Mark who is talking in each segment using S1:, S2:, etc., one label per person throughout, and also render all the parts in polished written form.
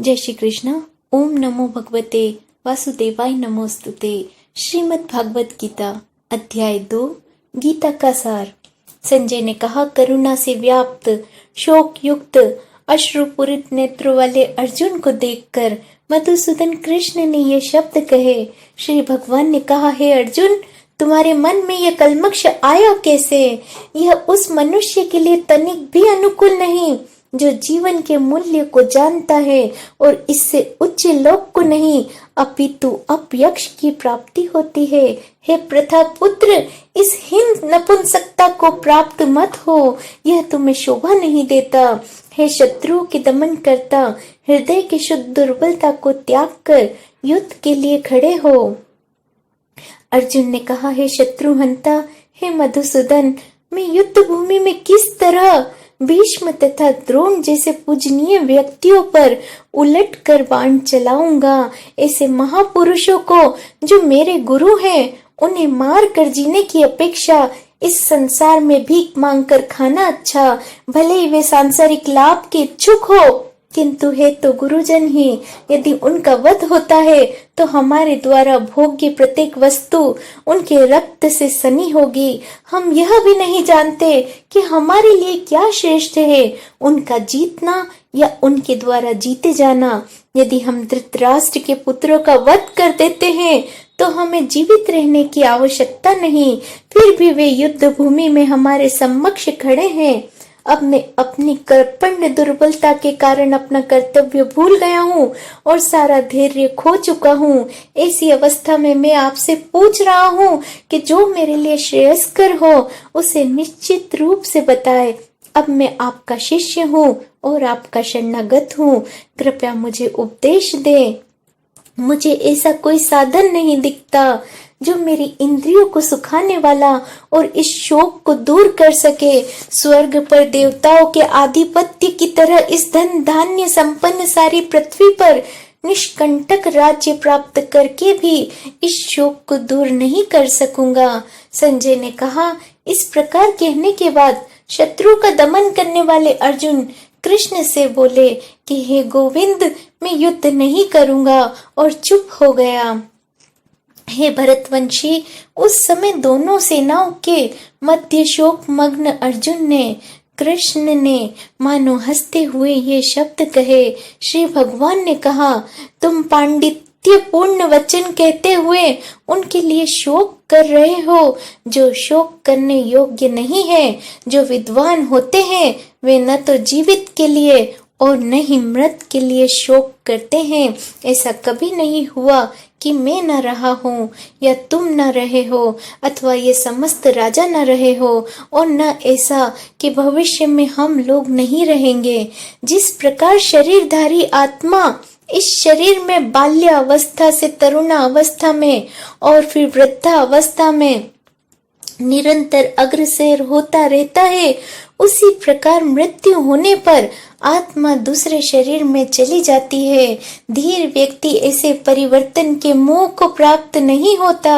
S1: जय श्री कृष्ण। ओम नमो भगवते वासुदेवाय नमोस्तुते। श्रीमद् भागवत गीता अध्याय 2 गीता का सार। संजय ने कहा, करुणा से व्याप्त शोक युक्त अश्रुपूरित नेत्रों वाले अर्जुन को देखकर मधुसूदन कृष्ण ने ये शब्द कहे। श्री भगवान ने कहा, हे अर्जुन, तुम्हारे मन में यह कलमश आया कैसे? यह उस मनुष्य के लिए तनिक भी अनुकूल नहीं जो जीवन के मूल्य को जानता है और इससे उच्च लोक को नहीं अपितु अपयक्ष की प्राप्ति होती है। हे प्रथा पुत्र, इस हीन नपुंसकता को प्राप्त मत हो, यह तुम्हें शोभा नहीं देता। हे शत्रुओं के दमन करता, हृदय की शुद्ध दुर्बलता को त्याग कर युद्ध के लिए खड़े हो। अर्जुन ने कहा, हे शत्रुहंता, हे मधुसूदन, मैं युद्ध भूमि में किस तरह भीष्म तथा द्रोण जैसे पूजनीय व्यक्तियों पर उलट कर बाण चलाऊंगा? ऐसे महापुरुषों को जो मेरे गुरु हैं, उन्हें मार कर जीने की अपेक्षा इस संसार में भीख मांग कर खाना अच्छा। भले ही वे सांसारिक लाभ के इच्छुक हो, किंतु है तो गुरुजन ही। यदि उनका वध होता है तो हमारे द्वारा भोग्य प्रत्येक वस्तु उनके रक्त से सनी होगी। हम यह भी नहीं जानते कि हमारे लिए क्या श्रेष्ठ है, उनका जीतना या उनके द्वारा जीते जाना। यदि हम धृतराष्ट्र के पुत्रों का वध कर देते हैं तो हमें जीवित रहने की आवश्यकता नहीं, फिर भी वे युद्ध भूमि में हमारे समक्ष खड़े हैं। अब मैं अपनी कर्पण्य दुर्बलता के कारण अपना कर्तव्य भूल गया हूँ और सारा धैर्य खो चुका हूँ। ऐसी अवस्था में मैं आपसे पूछ रहा हूँ कि जो मेरे लिए श्रेयस्कर हो उसे निश्चित रूप से बताए। अब मैं आपका शिष्य हूँ और आपका शरणागत हूँ, कृपया मुझे उपदेश दे। मुझे ऐसा कोई साधन नहीं दिखता जो मेरी इंद्रियों को सुखाने वाला और इस शोक को दूर कर सके। स्वर्ग पर देवताओं के आधिपत्य की तरह इस धन धान्य संपन्न सारी पृथ्वी पर निष्कंटक राज्य प्राप्त करके भी इस शोक को दूर नहीं कर सकूंगा। संजय ने कहा, इस प्रकार कहने के बाद शत्रु का दमन करने वाले अर्जुन कृष्ण से बोले कि हे गोविंद, मैं युद्ध नहीं करूंगा, और चुप हो गया। हे भरतवंशी, उस समय दोनों सेनाओं के मध्य शोक मग्न अर्जुन ने कृष्ण ने मानो हंसते हुए ये शब्द कहे। श्री भगवान ने कहा, तुम पांडित्य पूर्ण वचन कहते हुए उनके लिए शोक कर रहे हो जो शोक करने योग्य नहीं है। जो विद्वान होते हैं वे न तो जीवित के लिए और न ही मृत के लिए शोक करते हैं। ऐसा कभी नहीं हुआ कि मैं न रहा हूँ या तुम न रहे हो अथवा ये समस्त राजा न रहे हो, और न ऐसा कि भविष्य में हम लोग नहीं रहेंगे। जिस प्रकार शरीरधारी आत्मा इस शरीर में बाल्य अवस्था से तरुणा अवस्था में और फिर वृद्धा अवस्था में निरंतर अग्रसर होता रहता है, उसी प्रकार मृत्यु होने पर आत्मा दूसरे शरीर में चली जाती है। धीर व्यक्ति ऐसे परिवर्तन के मोह को प्राप्त नहीं होता।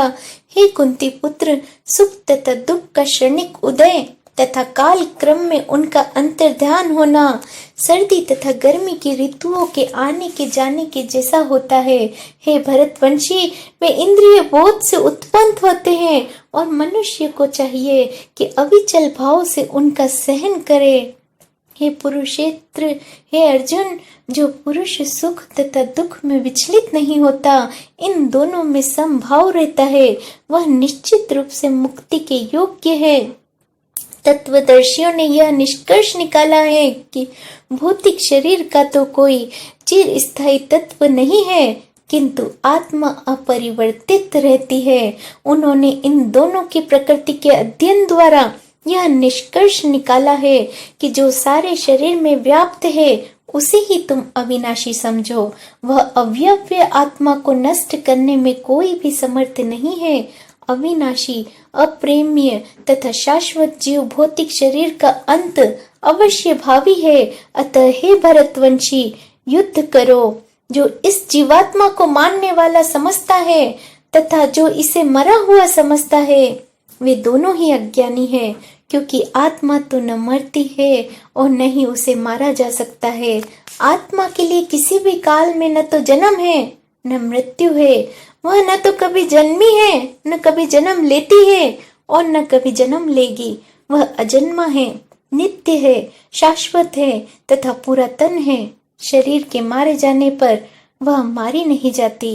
S1: हे कुंती पुत्र, सुख तथा दुख का क्षणिक उदय तथा काल क्रम में उनका अंतर्ध्यान होना सर्दी तथा गर्मी की ऋतुओं के आने के जाने के जैसा होता है। हे भरतवंशी, वे इंद्रिय बोध से उत्पन्न होते हैं और मनुष्य को चाहिए कि अविचल भाव से उनका सहन करे। हे पुरुषेत्र, हे अर्जुन, जो पुरुष सुख तथा दुख में विचलित नहीं होता, इन दोनों में समभाव रहता है, वह निश्चित रूप से मुक्ति के योग्य है। तत्वदर्शियों ने यह निष्कर्ष निकाला है कि भौतिक शरीर का तो कोई चिर स्थायी तत्व नहीं है, किंतु आत्मा अपरिवर्तित रहती है। उन्होंने इन दोनों की प्रकृति के अध्ययन द्वारा यह निष्कर्ष निकाला है कि जो सारे शरीर में व्याप्त है उसे ही तुम अविनाशी समझो। वह अव्यव्य आत्मा को नष्ट करने में कोई भी समर्थ नहीं है। अविनाशी, अप्रेम्य तथा शाश्वत जीव भौतिक शरीर का अंत अवश्य भावी है। अतः हे भरतवंशी, युद्ध करो। जो इस जीवात्मा को मानने वाला समझता है तथा जो इसे मरा हुआ समझता है, वे दोनों ही अज्ञानी है, क्योंकि आत्मा तो न मरती है और न ही उसे मारा जा सकता है। आत्मा के लिए किसी भी काल में न तो जन्म है न मृत्यु है। वह न तो कभी जन्मी है न कभी जन्म लेती है और न कभी जन्म लेगी। वह अजन्मा है, नित्य है, शाश्वत है तथा पुरातन है। शरीर के मारे जाने पर वह मारी नहीं जाती।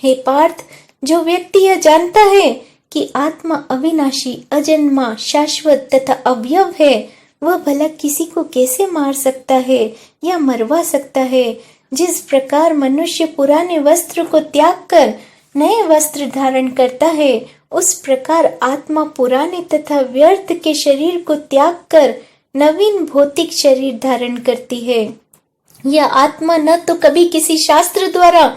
S1: हे पार्थ, जो व्यक्ति यह जानता है कि आत्मा अविनाशी, अजन्मा, शाश्वत तथा अवयव है, वह भला किसी को कैसे मार सकता है या मरवा सकता है। जिस प्रकार मनुष्य पुराने वस्त्र को त्याग कर नए वस्त्र धारण करता है, उस प्रकार आत्मा पुराने तथा व्यर्थ के शरीर को त्याग कर नवीन भौतिक शरीर धारण करती है। यह आत्मा न तो कभी किसी शास्त्र द्वारा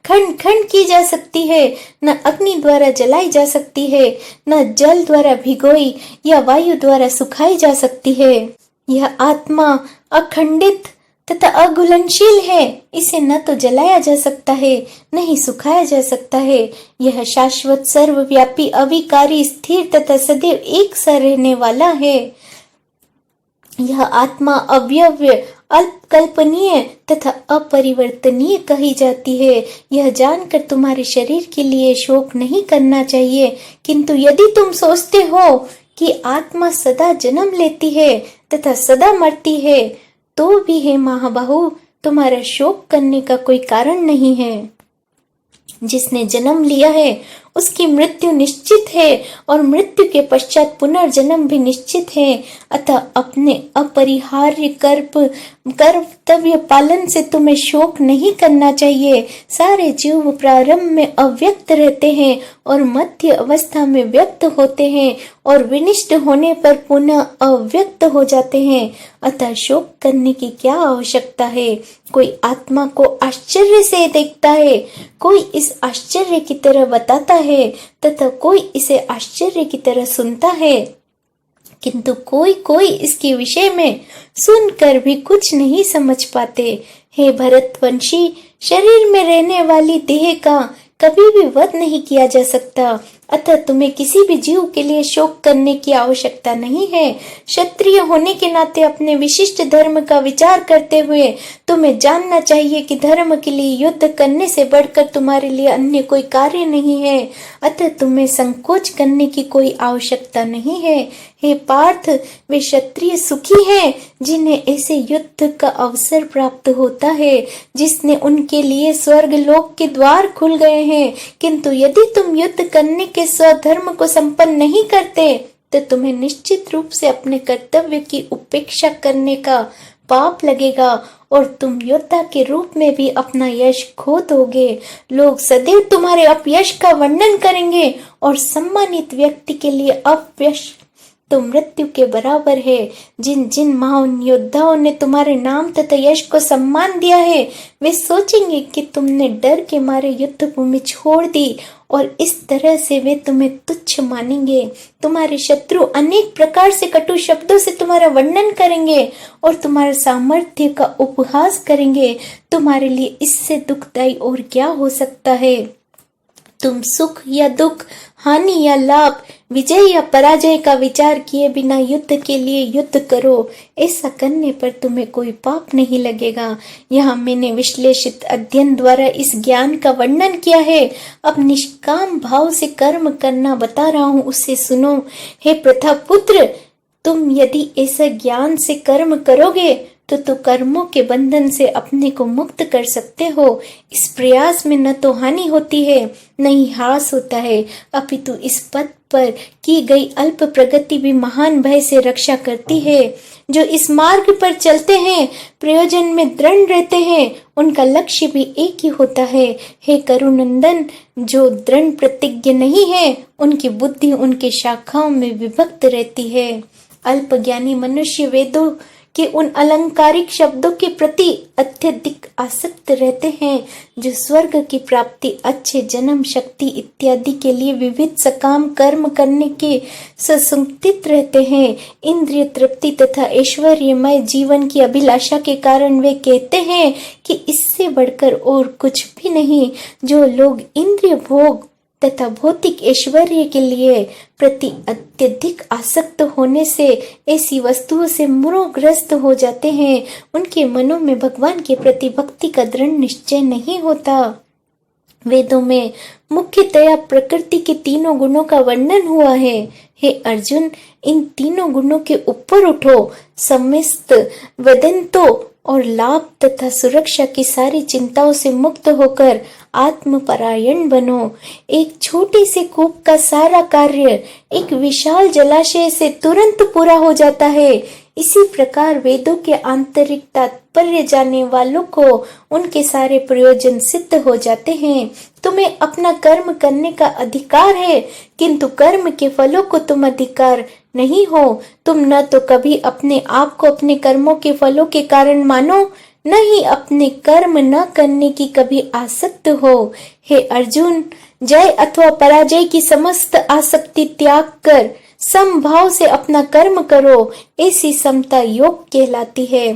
S1: खंड खंड की जा सकती है, न अग्नि द्वारा जलाई जा सकती है, न जल द्वारा भिगोई या वायु द्वारा सुखाई जा सकती है। यह आत्मा अखंडित तथा अघुलनशील है। इसे न तो जलाया जा सकता है न ही सुखाया जा सकता है। यह शाश्वत, सर्वव्यापी, अविकारी, स्थिर तथा सदैव एक सा रहने वाला है। यह आत्मा अव्यव्य, अल्पकल्पनीय तथा अपरिवर्तनीय कही जाती है। यह जानकर तुम्हारे शरीर के लिए शोक नहीं करना चाहिए, किंतु यदि तुम सोचते हो कि आत्मा सदा जन्म लेती है तथा सदा मरती है, तो भी हे महाबाहु, तुम्हारा शोक करने का कोई कारण नहीं है। जिसने जन्म लिया है उसकी मृत्यु निश्चित है और मृत्यु के पश्चात पुनर्जन्म भी निश्चित है। अतः अपने अपरिहार्य कर्तव्य पालन से तुम्हें शोक नहीं करना चाहिए। सारे जीव प्रारंभ में अव्यक्त रहते हैं और मध्य अवस्था में व्यक्त होते हैं और विनिष्ट होने पर पुनः अव्यक्त हो जाते हैं। अतः शोक करने की क्या आवश्यकता है। कोई आत्मा को आश्चर्य से देखता है, कोई इस आश्चर्य की तरह बताता है तथा कोई इसे आश्चर्य की तरह सुनता है, किंतु कोई कोई इसके विषय में सुनकर भी कुछ नहीं समझ पाते। हे भरतवंशी, शरीर में रहने वाली देह का कभी भी वध नहीं किया जा सकता, अतः तुम्हें किसी भी जीव के लिए शोक करने की आवश्यकता नहीं है। क्षत्रिय होने के नाते अपने विशिष्ट धर्म का विचार करते हुए तुम्हें जानना चाहिए कि धर्म के लिए युद्ध करने से बढ़कर तुम्हारे लिए अन्य कोई कार्य नहीं है, अतः तुम्हें संकोच करने की कोई आवश्यकता नहीं है। हे पार्थ, वे क्षत्रिय सुखी हैं जिन्हें ऐसे युद्ध का अवसर प्राप्त होता है, जिसने उनके लिए स्वर्ग लोक के द्वार खुल गए हैं। किंतु यदि तुम युद्ध करने के स्वधर्म को संपन्न नहीं करते, तो तुम्हें निश्चित रूप से अपने कर्तव्य की उपेक्षा करने का पाप लगेगा और तुम योद्धा के रूप में भी अपना यश खो दोगे। लोग सदैव तुम्हारे अपयश का वर्णन करेंगे और सम्मानित व्यक्ति के लिए अपयश तो मृत्यु के बराबर है। जिन जिन महान योद्धाओं ने तुम्हारे नाम तथा यश को सम्मान दिया है, वे सोचेंगे कि तुमने डर के मारे युद्ध भूमि छोड़ दी और इस तरह से वे तुम्हें तुच्छ मानेंगे। तुम्हारे शत्रु अनेक प्रकार से कटु शब्दों से तुम्हारा वर्णन करेंगे और तुम्हारे सामर्थ्य का उपहास करेंगे। तुम्हारे लिए इससे दुखदायी और क्या हो सकता है। तुम सुख या दुख, हानि या लाभ, विजय या पराजय का विचार किए बिना युद्ध के लिए युद्ध करो। ऐसा करने पर तुम्हें कोई पाप नहीं लगेगा। यहाँ मैंने विश्लेषित अध्ययन द्वारा इस ज्ञान का वर्णन किया है। अब निष्काम भाव से कर्म करना बता रहा हूँ, उसे सुनो। हे प्रथापुत्र, तुम यदि ऐसा ज्ञान से कर्म करोगे तो कर्मों के बंधन से अपने को मुक्त कर सकते हो। इस प्रयास में न तो हानि होती है न ही ह्रास होता है, अपितु इस पथ पर की गई अल्प प्रगति भी महान भय से रक्षा करती है। जो इस मार्ग पर चलते हैं, प्रयोजन में दृढ़ रहते हैं, उनका लक्ष्य भी एक ही होता है। हे करुनंदन, जो दृढ़ प्रतिज्ञ नहीं है, उनकी बुद्धि उनके शाखाओं में विभक्त रहती है। अल्पज्ञानी मनुष्य वेदों कि उन अलंकारिक शब्दों के प्रति अत्यधिक आसक्त रहते हैं, जो स्वर्ग की प्राप्ति, अच्छे जन्म, शक्ति इत्यादि के लिए विविध सकाम कर्म करने के ससंकित रहते हैं। इंद्रिय तृप्ति तथा ऐश्वर्यमय जीवन की अभिलाषा के कारण वे कहते हैं कि इससे बढ़कर और कुछ भी नहीं। जो लोग इंद्रिय भोग तथा भौतिक ऐश्वर्य के लिए प्रति अत्यधिक आसक्त होने से ऐसी वस्तुओं से मोहग्रस्त हो जाते हैं। उनके मनों में भगवान के प्रति भक्ति का दृढ़ निश्चय नहीं होता। वेदों में मुख्यतया प्रकृति के तीनों गुणों का वर्णन हुआ है। हे अर्जुन, इन तीनों गुणों के ऊपर उठो, समस्त वेदांतों और लाभ तथा सुरक्षा की सारी चिंताओं से मुक्त होकर आत्मपरायण बनो। एक छोटी सी कूप का सारा कार्य एक विशाल जलाशय से तुरंत पूरा हो जाता है। इसी प्रकार वेदों के आंतरिक तात्पर्य जानने वालों को उनके सारे प्रयोजन सिद्ध हो जाते हैं। तुम्हें अपना कर्म करने का अधिकार है, किंतु कर्म के फलों को तुम अधिकार नहीं हो। तुम न तो कभी अपने आप को अपने कर्मों के फलों के कारण मानो, न ही अपने कर्म न करने की कभी आसक्त हो। हे अर्जुन, जय अथवा पराजय की समस्त आसक्ति त्याग कर समभाव से अपना कर्म करो, ऐसी समता योग कहलाती है।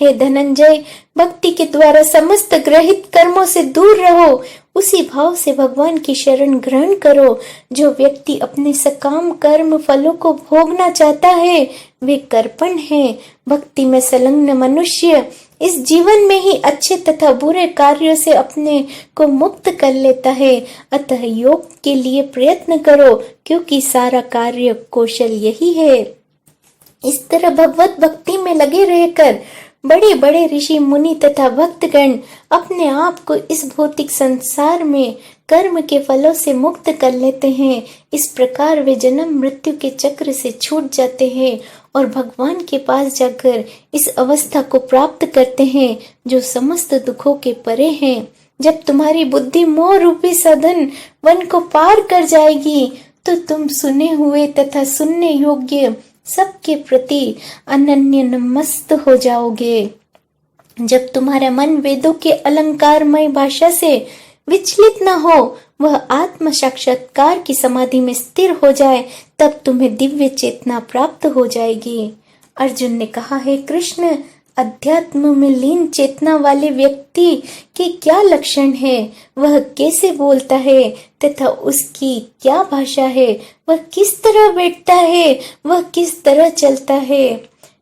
S1: हे धनंजय, भक्ति के द्वारा समस्त ग्रहित कर्मों से दूर रहो, उसी भाव से भगवान की शरण ग्रहण करो। जो व्यक्ति अपने सकाम कर्म फलों को भोगना चाहता है वे कर्पण है। भक्ति में संलग्न मनुष्य इस जीवन में ही अच्छे तथा बुरे कार्यों से अपने को मुक्त कर लेता है। अतः योग के लिए प्रयत्न करो, क्योंकि सारा कार्य कौशल यही है। इस तरह भगवत भक्ति में लगे रहकर बड़े बड़े ऋषि मुनि तथा भक्तगण अपने आप को इस भौतिक संसार में कर्म के फलों से मुक्त कर लेते हैं। इस प्रकार वे जन्म मृत्यु के चक्र से छूट जाते हैं और भगवान के पास जाकर इस अवस्था को प्राप्त करते हैं जो समस्त दुखों के परे हैं। जब तुम्हारी बुद्धि मोह रूपी साधन वन को पार कर जाएगी तो तुम सुने हुए तथा सुनने योग्य सबके प्रति अनन्य नमस्त हो जाओगे। जब तुम्हारा मन वेदों के अलंकारमय भाषा से विचलित न हो, वह आत्म साक्षात्कार की समाधि में स्थिर हो जाए, तब तुम्हें दिव्य चेतना प्राप्त हो जाएगी। अर्जुन ने कहा, है कृष्ण, अध्यात्म में लीन चेतना वाले व्यक्ति के क्या लक्षण है, वह कैसे बोलता है तथा उसकी क्या भाषा है, वह किस तरह बैठता है, वह किस तरह चलता है।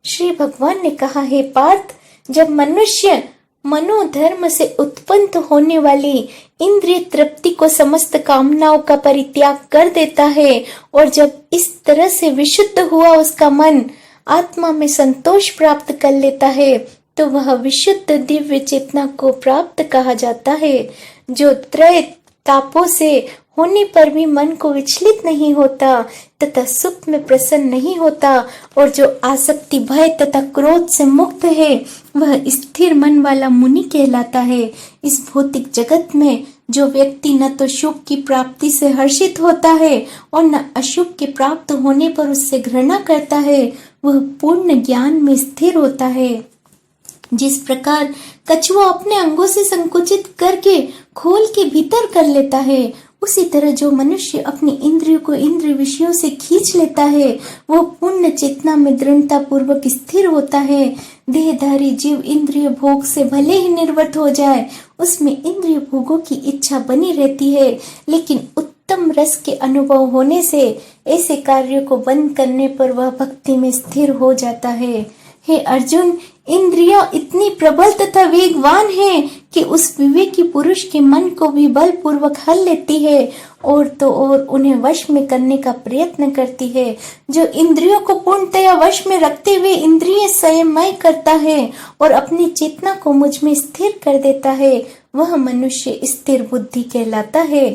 S1: श्री भगवान ने कहा, है पार्थ, जब मनुष्य मनोधर्म से उत्पन्न होने वाली इंद्रिय तृप्ति को समस्त कामनाओं का परित्याग कर देता है और जब इस तरह से विशुद्ध हुआ उसका मन आत्मा में संतोष प्राप्त कर लेता है, तो वह विशुद्ध दिव्य चेतना को प्राप्त कहा जाता है, जो त्रय तापों से होने पर भी मन को विचलित नहीं होता तथा सुख में प्रसन्न नहीं होता और जो आसक्ति भय तथा क्रोध से मुक्त है, वह स्थिर मन वाला मुनि कहलाता है। इस भौतिक जगत में जो व्यक्ति न तो शुभ की प्राप्ति से हर्षित होता है और न अशुभ के प्राप्त होने पर उससे घृणा करता है, वह पूर्ण ज्ञान में स्थिर होता है। जिस प्रकार कछुआ अपने अंगों से संकुचित करके खोल के भीतर कर लेता है, उसी तरह जो मनुष्य अपनी इंद्रियों को इंद्रिय विषयों से खींच लेता है, वह पूर्ण चेतना में दृढ़ता पूर्वक स्थिर होता है। देहधारी जीव इंद्रिय भोग से भले ही निर्वृत्त हो जाए, उसमें इंद्रिय भोगों की इच्छा बनी रहती है, लेकिन उत्तम रस के अनुभव होने से ऐसे कार्यों को बंद करने पर वह भक्ति में स्थिर हो जाता है। हे अर्जुन, इंद्रियां इतनी प्रबल तथा वेगवान हैं कि उस विवेकी पुरुष के मन को भी बलपूर्वक हल लेती है और तो और उन्हें वश में करने का प्रयत्न करती है। जो इंद्रियों को पूर्णतया वश में रखते हुए इंद्रिय संयमय करता है और अपनी चेतना को मुझ में स्थिर कर देता है, वह मनुष्य स्थिर बुद्धि कहलाता है।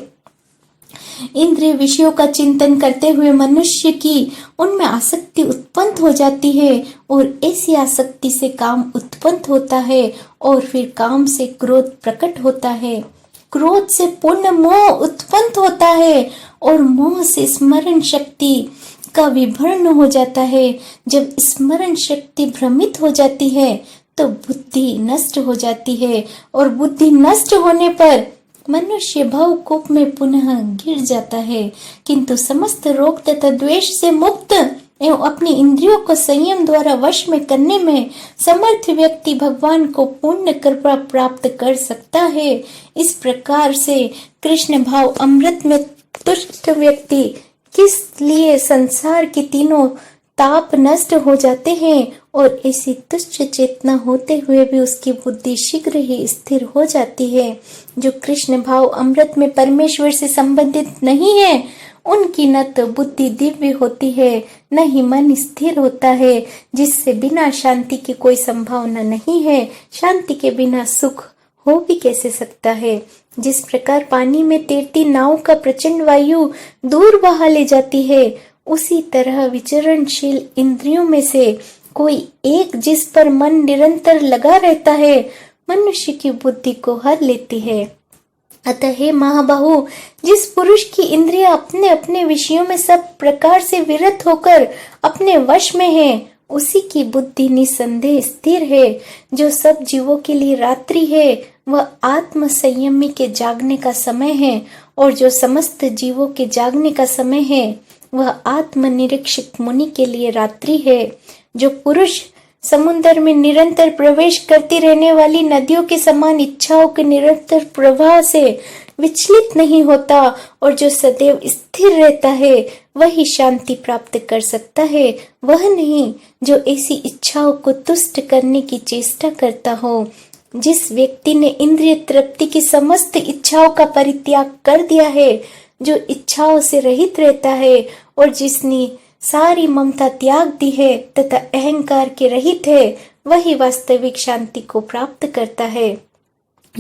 S1: इंद्रिय विषयों का चिंतन करते हुए मनुष्य की उनमें आसक्ति उत्पन्न हो जाती है और ऐसी आसक्ति से काम उत्पन्न होता है और फिर काम से क्रोध प्रकट होता है। क्रोध से पूर्ण मोह उत्पन्न होता है और मोह से स्मरण शक्ति का विभ्रम हो जाता है। जब स्मरण शक्ति भ्रमित हो जाती है तो बुद्धि नष्ट हो जाती है और बुद्धि नष्ट होने पर मनुष्य भावकूप में पुनः गिर जाता है। किंतु समस्त रोग तथा द्वेष से मुक्त एवं अपनी इंद्रियों को संयम द्वारा वश में करने में समर्थ व्यक्ति भगवान को पूर्ण कृपा प्राप्त कर सकता है। इस प्रकार से कृष्ण भाव अमृत में दुष्ट व्यक्ति किस लिए संसार के तीनों ताप नष्ट हो जाते हैं और ऐसी तुच्छ चेतना होते हुए भी उसकी बुद्धि शीघ्र ही स्थिर हो जाती है। जो कृष्ण भाव अमृत में परमेश्वर से संबंधित नहीं है, उनकी न तो बुद्धि दिव्य होती है, न ही मन स्थिर होता है, जिससे बिना शांति की कोई संभावना नहीं है। शांति के बिना सुख हो भी कैसे सकता है। जिस प्रकार पानी में तैरती नाव का प्रचंड वायु दूर बहा ले जाती है, उसी तरह विचरणशील इंद्रियों में से कोई एक जिस पर मन निरंतर लगा रहता है, मनुष्य की बुद्धि को हर लेती है। अतः हे महाबाहु, जिस पुरुष की इंद्रियां अपने अपने विषयों में सब प्रकार से विरत होकर अपने वश में है, उसी की बुद्धि निसंदेह स्थिर है। जो सब जीवों के लिए रात्रि है, वह आत्म संयमी के जागने का समय है, और जो समस्त जीवों के जागने का समय है, वह आत्मनिरीक्षक मुनि के लिए रात्रि है। जो पुरुष समुद्र में निरंतर प्रवेश करती रहने वाली नदियों के समान इच्छाओं के निरंतर प्रवाह से विचलित नहीं होता और जो सदैव स्थिर रहता है, वही शांति प्राप्त कर सकता है। वह नहीं जो ऐसी इच्छाओं को तुष्ट करने की चेष्टा करता हो। जिस व्यक्ति ने इंद्रिय तृप्ति की समस्त इच्छाओं का परित्याग कर दिया है, जो इच्छाओं से रहित रहता है और जिसने सारी ममता त्याग दी है तथा अहंकार के रहित है, वही वास्तविक शांति को प्राप्त करता है।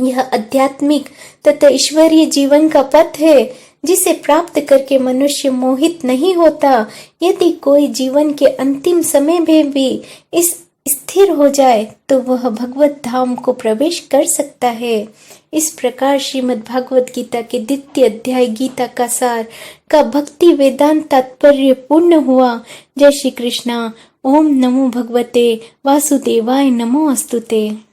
S1: यह आध्यात्मिक तथा ईश्वरीय जीवन का पथ है, जिसे प्राप्त करके मनुष्य मोहित नहीं होता। यदि कोई जीवन के अंतिम समय में भी इस स्थिर हो जाए, तो वह भगवत धाम को प्रवेश कर सकता है। इस प्रकार श्रीमद् भागवत गीता के द्वितीय अध्याय गीता का सार का भक्ति वेदांत तात्पर्य पूर्ण हुआ। जय श्री कृष्णा। ओम नमो भगवते वासुदेवाय नमो अस्तुते।